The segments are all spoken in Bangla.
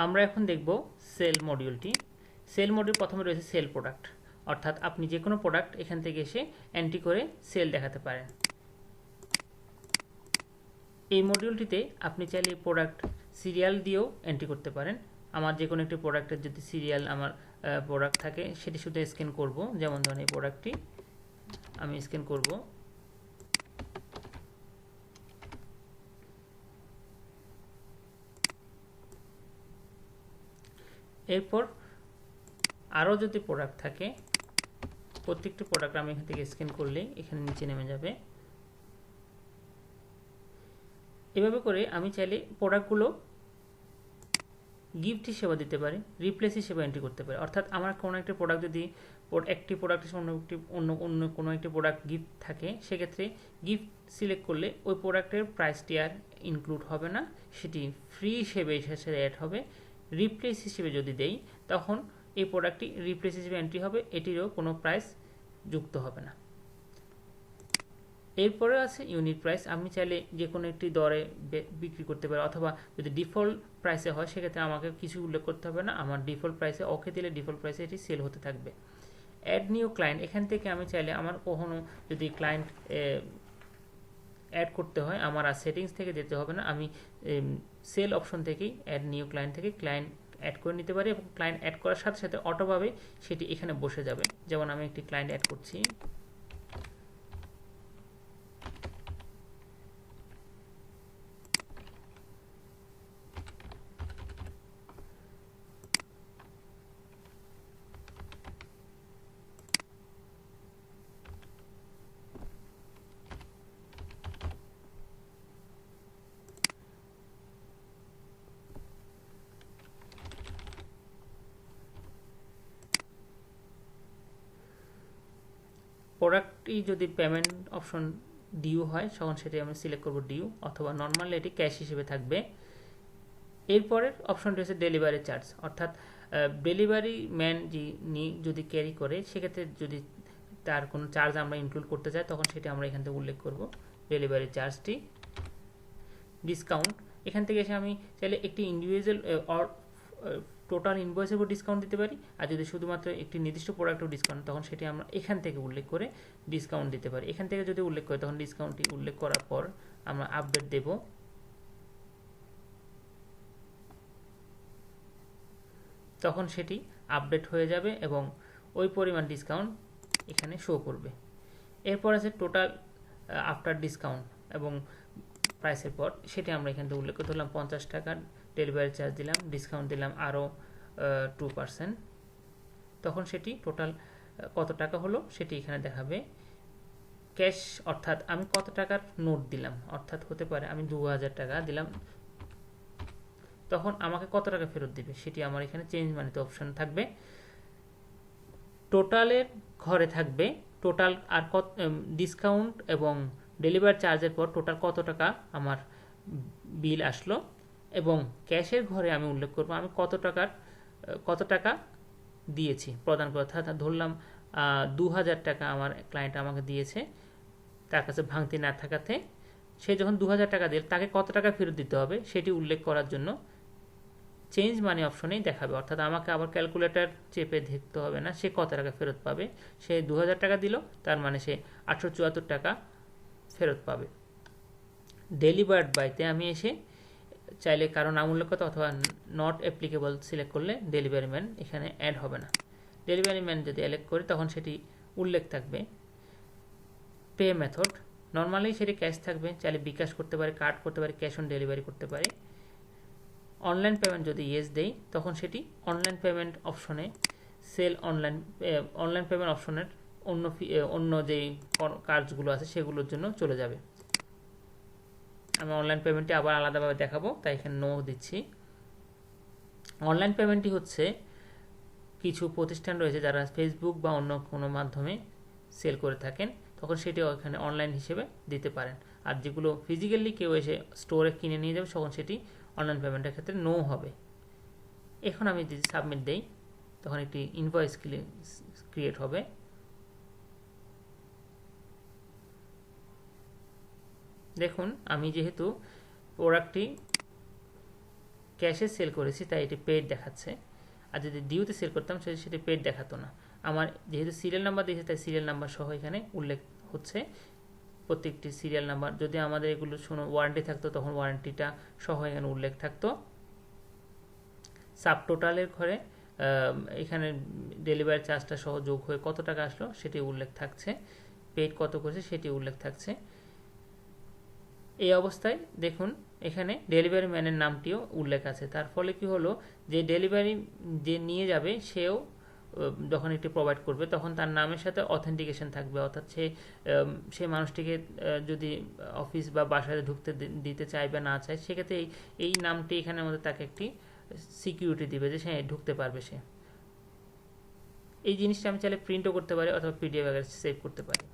আমরা এখন দেখব সেল মডিউলটি। সেল মডিউল প্রথমে রয়েছে সেল প্রোডাক্ট, অর্থাৎ আপনি যে কোনো প্রোডাক্ট এখান থেকে এসে এন্ট্রি করে সেল দেখাতে পারেন। এই মডিউলটিতে আপনি চাইলে প্রোডাক্ট সিরিয়াল দিয়েও এন্ট্রি করতে পারেন। আমার যে কোনো একটি প্রোডাক্টের যদি সিরিয়াল আমার প্রোডাক্ট থাকে সেটি শুধু স্ক্যান করব। যেমন ধরুন এই প্রোডাক্টটি আমি স্ক্যান করব। এরপর আরও যদি প্রোডাক্ট থাকে প্রত্যেকটি প্রোডাক্ট আমি এখান থেকে স্ক্যান করলেই এখানে নিচে নেমে যাবে। এভাবে করে আমি চাইলে প্রোডাক্টগুলো গিফট হিসেবে দিতে পারি, রিপ্লেস হিসেবে এন্ট্রি করতে পারি। অর্থাৎ আমার কোনো একটি প্রোডাক্ট যদি একটি প্রোডাক্টের অন্য কোনো একটি প্রোডাক্ট গিফট থাকে, সেক্ষেত্রে গিফট সিলেক্ট করলে ওই প্রোডাক্টের প্রাইসটি আর ইনক্লুড হবে না, সেটি ফ্রি হিসেবে এর সাথে অ্যাড হবে। রিপ্লেস হিসেবে যদি দেই তখন এই প্রোডাক্টটি রিপ্লেস হিসেবে এন্ট্রি হবে, এটিরও কোনো প্রাইস যুক্ত হবে না। এরপরে আছে ইউনিট প্রাইস। আমি চাইলে যে কোনো একটি দরে বিক্রি করতে পারি, অথবা যদি ডিফল্ট প্রাইসে হয় সেক্ষেত্রে আমাকে কিছু উল্লেখ করতে হবে না, আমার ডিফল্ট প্রাইসে ওকে দিলে ডিফল্ট প্রাইসে এটি সেল হতে থাকবে। অ্যাড নিউ ক্লায়েন্ট, এখান থেকে আমি চাইলে আমার কখনো যদি ক্লায়েন্ট অ্যাড করতে হয় আমার আর সেটিংস থেকে যেতে হবে না, আমি সেল অপশন থেকেই অ্যাড নিউ ক্লায়েন্ট থেকে ক্লায়েন্ট অ্যাড করে নিতে পারি, এবং ক্লায়েন্ট অ্যাড করার সাথে সাথে অটোভাবে সেটি এখানে বসে যাবে। যেমন আমি একটি ক্লায়েন্ট অ্যাড করছি। প্রোডাক্টটি যদি পেমেন্ট অপশন ডিউ হয় তখন সেটি আমি সিলেক্ট করব ডিউ, অথবা নর্মালি এটি ক্যাশ হিসেবে থাকবে। এরপরের অপশনটি হচ্ছে ডেলিভারি চার্জ, অর্থাৎ ডেলিভারি ম্যান যদি ক্যারি করে সেক্ষেত্রে যদি তার কোনো চার্জ আমরা ইনক্লুড করতে চাই তখন সেটি আমরা এখান থেকে উল্লেখ করব ডেলিভারি চার্জটি। ডিসকাউন্ট, এখান থেকে এসে আমি চাইলে একটি ইন্ডিভিজুয়াল টোটাল ইনভয়েসের উপর ডিসকাউন্ট দিতে পারি, আর যদি শুধুমাত্র একটি নির্দিষ্ট প্রোডাক্টের ডিসকাউন্ট তখন সেটি আমরা এখান থেকে উল্লেখ করে ডিসকাউন্ট দিতে পারি। এখান থেকে যদি উল্লেখ করি তখন ডিসকাউন্টটি উল্লেখ করার পর আমরা আপডেট দেব। তখন সেটি আপডেট হয়ে যাবে এবং ওই পরিমাণ ডিসকাউন্ট এখানে শো করবে। এরপর আছে টোটাল আফটার ডিসকাউন্ট এবং প্রাইসের পর, সেটি আমরা এখান থেকে উল্লেখ করে ধরলাম 50 টাকা, ডেলিভারি চার্জ দিলাম, ডিসকাউন্ট দিলাম আরও 2%, তখন সেটি টোটাল কত টাকা হলো সেটি এখানে দেখাবে। ক্যাশ, অর্থাৎ আমি কত টাকার নোট দিলাম, অর্থাৎ হতে পারে আমি 2000 টাকা দিলাম, তখন আমাকে কত টাকা ফেরত দিবে সেটি আমার এখানে চেঞ্জ মানিতে অপশন থাকবে। টোটালের ঘরে থাকবে টোটাল আর কত ডিসকাউন্ট এবং ডেলিভারি চার্জের পর টোটাল কত টাকা আমার বিল আসলো, এবং ক্যাশের ঘরে আমি উল্লেখ করব আমি কত টাকা দিয়েছি প্রদান করে। অর্থাৎ ধরলাম 2000 টাকা আমার ক্লায়েন্ট আমাকে দিয়েছে, তার কাছে ভাঙতি না থাকাতে সে যখন 2000 টাকা দিল তাকে কত টাকা ফেরত দিতে হবে সেটি উল্লেখ করার জন্য চেঞ্জ মানি অপশনেই দেখাবে। অর্থাৎ আমাকে আবার ক্যালকুলেটর চেপে দেখতে হবে না, সে কত টাকা ফেরত পাবে। সে 2000 টাকা দিল, তার মানে সে 874 টাকা ফেরত পাবে। ডেলিভার্ড বাইতে আমি এসে চাইলে কারো নাম উল্লেখ করতে অথবা নট অ্যাপ্লিকেবল সিলেক্ট করলে ডেলিভারি ম্যান এখানে অ্যাড হবে না। ডেলিভারি ম্যান যদি সিলেক্ট করি তখন সেটি উল্লেখ থাকবে। পে মেথড, নর্মালি সেটি ক্যাশ থাকবে, চাইলে বিকাশ করতে পারে, কার্ড করতে পারে, ক্যাশ অন ডেলিভারি করতে পারে। অনলাইন পেমেন্ট যদি ইয়েস দেই তখন সেটি অনলাইন পেমেন্ট অপশনে অনলাইন পেমেন্ট অপশনের অন্য যেই কাজগুলো আছে সেগুলোর জন্য চলে যাবে। আমি অনলাইন পেমেন্টটি আবার আলাদাভাবে দেখাবো, তাই এখানে নো দিচ্ছি। অনলাইন পেমেন্টটি হচ্ছে কিছু প্রতিষ্ঠান রয়েছে যারা ফেসবুক বা অন্য কোনো মাধ্যমে সেল করে থাকেন, তখন সেটিও এখানে অনলাইন হিসেবে দিতে পারেন। আর যেগুলো ফিজিক্যালি কেউ এসে স্টোরে কিনে নিয়ে যাবে তখন সেটি অনলাইন পেমেন্টের ক্ষেত্রে নো হবে। এখন আমি যদি সাবমিট দেই তখন একটি ইনভয়েস ক্রিয়েট হবে। দেখুন আমি যেহেতু প্রোডাক্টটি ক্যাশে সেল করেছি তাই এটি পেড দেখাচ্ছে, আর যদি ডিউতে সেল করতাম সেটি পেড দেখাতো না। আমার যেহেতু সিরিয়াল নাম্বার দিয়েছে তাই সিরিয়াল নাম্বার সহ এখানে উল্লেখ হচ্ছে প্রত্যেকটি সিরিয়াল নাম্বার। যদি আমাদের এগুলো ওয়ারেন্টি থাকতো তখন ওয়ারেন্টিটা সহ এখানে উল্লেখ থাকতো। সাব টোটালের ঘরে এখানে ডেলিভারি চার্জটা সহ যোগ হয়ে কত টাকা আসলো সেটি উল্লেখ থাকছে, পেড কত করেছে সেটি উল্লেখ থাকছে। এই অবস্থায় দেখুন এখানে ডেলিভারি ম্যানের নামটিও উল্লেখ আছে। তার ফলে কি হলো, যে ডেলিভারি যে নিয়ে যাবে সেও যখন এটি প্রোভাইড করবে তখন তার নামের সাথে অথেন্টিকেশন থাকবে, অর্থাৎ সে মানুষটিকে যদি অফিস বা বাসায় ঢুকতে দিতে চায় বা না চায় সেক্ষেত্রে এই নামটি এখানের মধ্যে তাকে একটি সিকিউরিটি দিবে যে সে ঢুকতে পারবে। এই জিনিসটা আমি চাইলে প্রিন্টও করতে পারি অথবা পিডিএফ আকারে সেভ করতে পারি।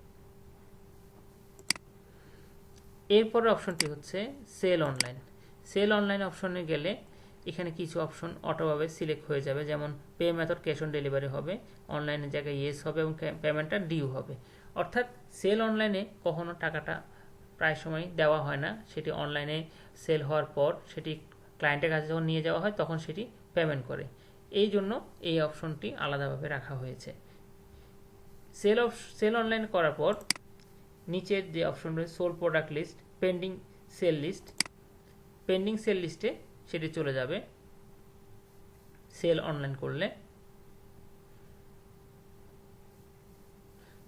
এরপরের অপশনটি হচ্ছে সেল অনলাইন। সেল অনলাইন অপশনে গেলে এখানে কিছু অপশন অটোভাবে সিলেক্ট হয়ে যাবে, যেমন pay method cash on delivery হবে, অনলাইনের জায়গায় ইয়েস হবে এবং পেমেন্টটা ডিউ হবে। অর্থাৎ সেল অনলাইনে কখনো টাকাটা প্রায় সময় দেওয়া হয় না, সেটি অনলাইনে সেল হওয়ার পর সেটি ক্লায়েন্টের কাছে যখন নিয়ে যাওয়া হয় তখন সেটি পেমেন্ট করে। এই জন্য এই অপশনটি আলাদাভাবে রাখা হয়েছে। সেল অনলাইন করার পর নিচের যে অপশন রয়েছে sold product list, pending sale list, pending sale লিস্টে সেটি চলে যাবে সেল অনলাইন করলে।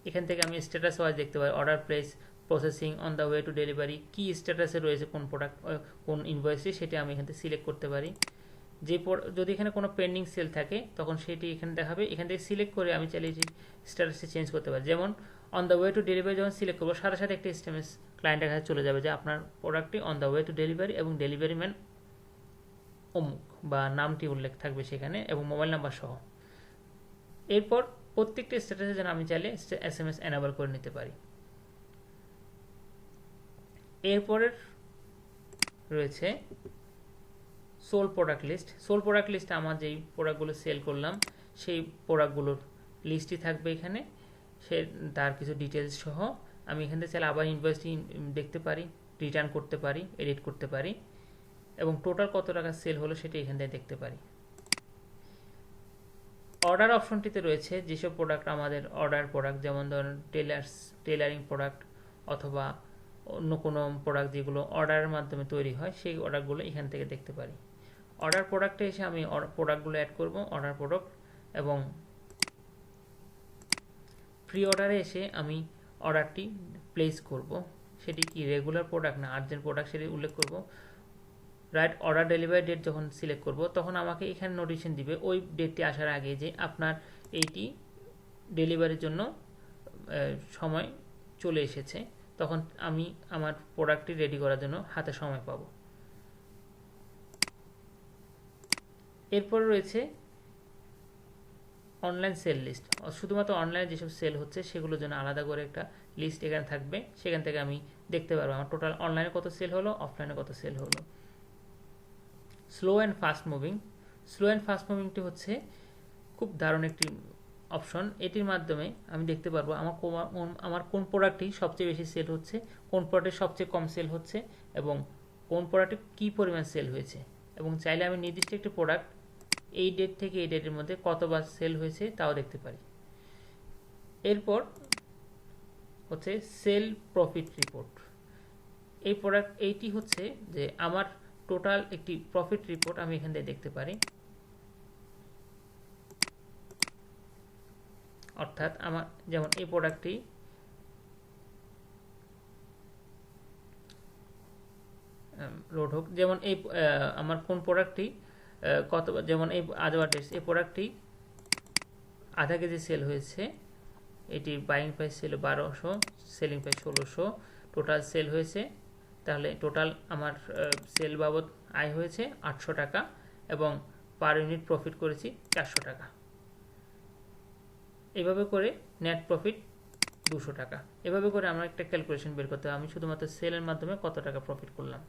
এখান থেকে আমি স্ট্যাটাস ওয়াইজ দেখতে পাই, order place, processing, on the way to delivery, কি স্ট্যাটাসে রয়েছে কোন প্রোডাক্ট কোন ইনভয়েসে সেটি আমি এখান থেকে সিলেক্ট করতে পারি। যদি এখানে কোনো পেন্ডিং সেল থাকে তখন সেটি এখানে দেখাবে। এখান থেকে সিলেক্ট করে আমি চাইলে স্ট্যাটাসে চেঞ্জ করতে পারি। যেমন on the way to delivery যখন সিলেক্ট করবো সাথে সাথে একটি এসএমএস ক্লায়েন্টের কাছে চলে যাবে যে আপনার প্রোডাক্টটি on the way to delivery এবং ডেলিভারি ম্যান অমুক বা নামটি উল্লেখ থাকবে সেখানে এবং মোবাইল নাম্বার সহ। এরপর প্রত্যেকটি স্ট্যাটাসে যেন আমি চাইলে এসএমএস এনাবল করে নিতে পারি। এরপরের রয়েছে sold product list. Sold product লিস্টে আমার যেই প্রোডাক্টগুলো সেল করলাম সেই প্রোডাক্টগুলোর লিস্টই থাকবে এখানে, তার কিছু ডিটেলস সহ। আমি এখান থেকে চাইলে আবার ইনভয়েসটি দেখতে পারি, রিটার্ন করতে পারি, এডিট করতে পারি এবং টোটাল কত টাকা সেল হলো সেটা এখান থেকে দেখতে পারি। অর্ডার অপশনটিতে রয়েছে যেসব প্রোডাক্ট আমাদের অর্ডার প্রোডাক্ট, যেমন ধরুন টেলারিং প্রোডাক্ট অথবা অন্য কোনো প্রোডাক্ট যেগুলো অর্ডারের মাধ্যমে তৈরি হয় সেই অর্ডারগুলো এখান থেকে দেখতে পারি। অর্ডার প্রোডাক্টে এসে আমি প্রোডাক্টগুলো অ্যাড করব, অর্ডার প্রোডাক্ট, এবং প্রি অর্ডারে এসে আমি অর্ডারটি প্লেস করব। সেটি কি রেগুলার প্রোডাক্ট না আর্জেন্ট প্রোডাক্ট সেটি উল্লেখ করব। রাইট অর্ডার ডেলিভারি ডেট যখন সিলেক্ট করব তখন আমাকে এখানে নোটিফিকেশন দিবে ওই ডেটটি আসার আগে যে আপনার এইটি ডেলিভারির জন্য সময় চলে এসেছে, তখন আমি আমার প্রোডাক্টটি রেডি করার জন্য হাতে সময় পাব। এরপর রয়েছে অনলাইন সেল লিস্ট। শুধুমাত্র অনলাইনে যেসব সেল হচ্ছে সেগুলোর জন্য আলাদা করে একটা লিস্ট এখানে থাকবে, সেখান থেকে আমি দেখতে পারবো আমার টোটাল অনলাইনে কত সেল হলো, অফলাইনে কত সেল হলো। Slow and fast moving. Slow and fast মুভিংটি হচ্ছে খুব দারুণ একটি অপশন। এটির মাধ্যমে আমি দেখতে পারবো আমার কোন প্রোডাক্টটি সবচেয়ে বেশি সেল হচ্ছে, কোন প্রোডাক্টটি সবচেয়ে কম সেল হচ্ছে এবং কোন প্রোডাক্টটি কী পরিমাণ সেল হয়েছে, এবং চাইলে আমি নির্দিষ্ট একটি প্রোডাক্ট এই ডেট থেকে এই ডেটের মধ্যে কতবার সেল হয়েছে তাও দেখতে পারি। এরপর হচ্ছে সেল প্রফিট রিপোর্ট। এইটি হচ্ছে যে আমার টোটাল একটি প্রফিট রিপোর্ট আমি এখান থেকে দেখতে পারি। অর্থাৎ আমার যেমন এই প্রোডাক্টটি লোড হোক, যেমন এই আমার কোন প্রোডাক্টটি কত, যেমন এই আজওয়াটেস এই প্রোডাক্টটি আধা কেজি সেল হয়েছে, এটির বাইং প্রাইস ছিল 1200, সেলিং প্রাইস 1600, টোটাল সেল হয়েছে, তাহলে টোটাল আমার সেল বাবদ আয় হয়েছে 800 টাকা এবং পার ইউনিট প্রফিট করেছি 400 টাকা। এভাবে করে নেট প্রফিট 200 টাকা। এভাবে করে আমার একটা ক্যালকুলেশন বের করতে হবে আমি শুধুমাত্র সেলের মাধ্যমে কত টাকা প্রফিট করলাম।